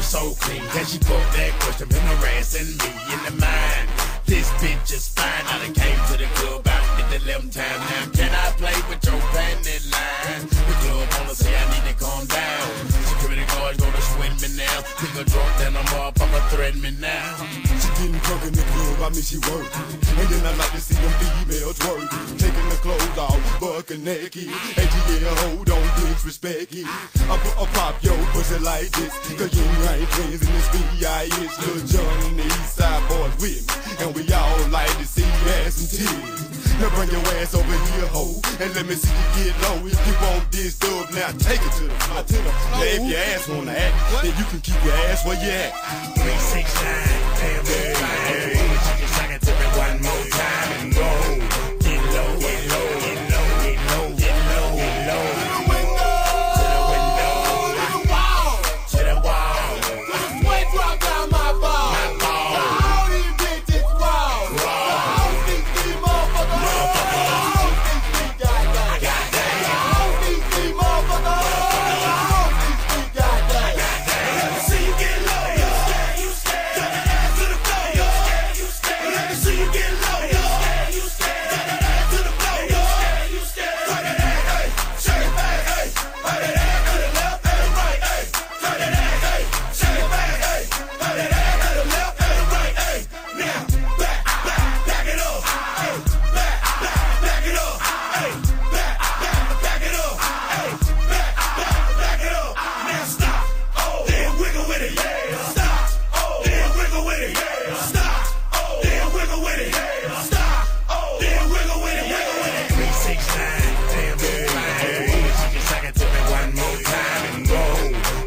So clean, can she put that question, been harassing me in the mind? This bitch is fine, I done came to the club out at the 11th time. Now can I play with your panty line? The club wanna say I need to calm down. Security guards gonna swing me now. Think a drunk, then I'm up, I'ma threaten me now. She getting drunk in the club, I mean she working. And then I like to see them females working. Taking the clothes off, bucking naked. And yeah, hold on, disrespect it. I pop your pussy like this. Cause you ain't friends in this B.I.S. Lil Jon and the East Side boys with me. And we all like to see ass and tears. Now bring your ass over here, ho, and let me see you get low. If you want this dub, now take it to the floor. Now if your ass wanna act, then you can keep your ass where you at. 369, damn good, hey. You suck it to me one more time and go. Get low, get low, get low, get low, get low, get low. To the window, to the wall, to the wall. Put the sweat drop down my ball. My ball. All these bitches raw. All these motherfuckers. All these goddamn. All these motherfuckers. All these goddamn. Let me see you get low. You scared, you scared. Got that ass to the floor. You scared, you scared. Let me see you get low. You scared, you scared. Got that ass to the floor. You scared, you scared. Turn that ass, hey. Shake it back, hey. Turn that ass to the left and the right, hey. Turn that ass, hey. Shake it back, hey. Turn that ass to the left and the right, hey. Now, back it up, hey. Back it up, hey. Back it up, hey. Back it up. Now stop, oh, then wiggle with it, yeah. Stop, oh, then wiggle with it, yeah. Stop, oh, then wiggle with it, yeah. Stop, oh, then wiggle with it, wiggle with it. 369, damn good, hey. She can suck it to me one more time and go.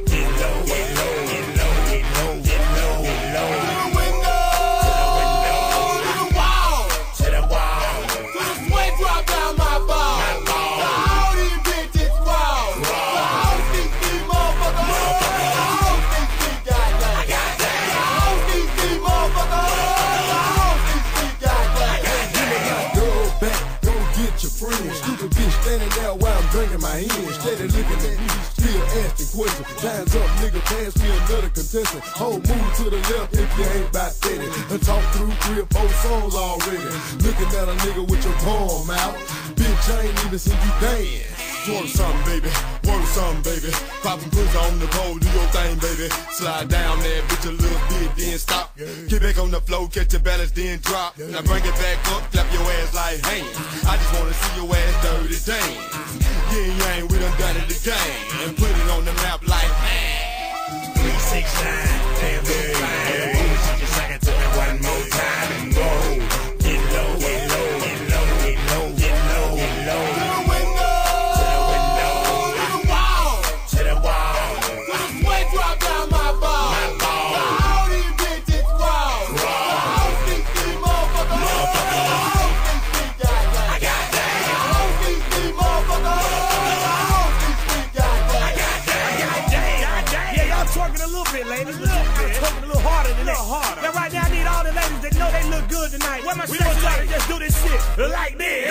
Get low, get low, get low, get low, get low, get low. To the window, to the wall, to the wall. Put the sweat drop down my ball. My ball. All these bitches raw. All these motherfuckers. All these goddamn. All these motherfuckers. All these goddamn. Go back, go get your friends. Stupid bitch standing there while I'm drinking my hand. Steady looking at me, still asking questions. Time's up, nigga, pass me another contestant. Whole move to the left if you ain't about steady. And talk through 3 or 4 songs already. Looking at a nigga with your palm out. Bitch, I ain't even seen you dance. Work something, baby. Work something, baby. Poppin' pussy on the pole, do your thing, baby. Slide down there, bitch, a little bit, then stop. Get back on the floor, catch your balance, then drop. Now bring it back up, clap your ass like hands. I just wanna see your ass dirty dance. Yeah, we done done it again. And put it on the map like, man. 369, damn good, hey. She can suck it to me one more time and go. Get low, get low, get low, get low, get low, get low. To the window, to the wall, to the wall. Put the sweat drop down my ball. My ball. All these bitches raw. All these motherfuckers. All these goddamn. All these motherfuckers. All these goddamn. Yeah, y'all twerking a little bit, ladies. Twerking a little harder than that. Now right now I need all the ladies that know they look good tonight. Where my we gonna try to just do this shit like this.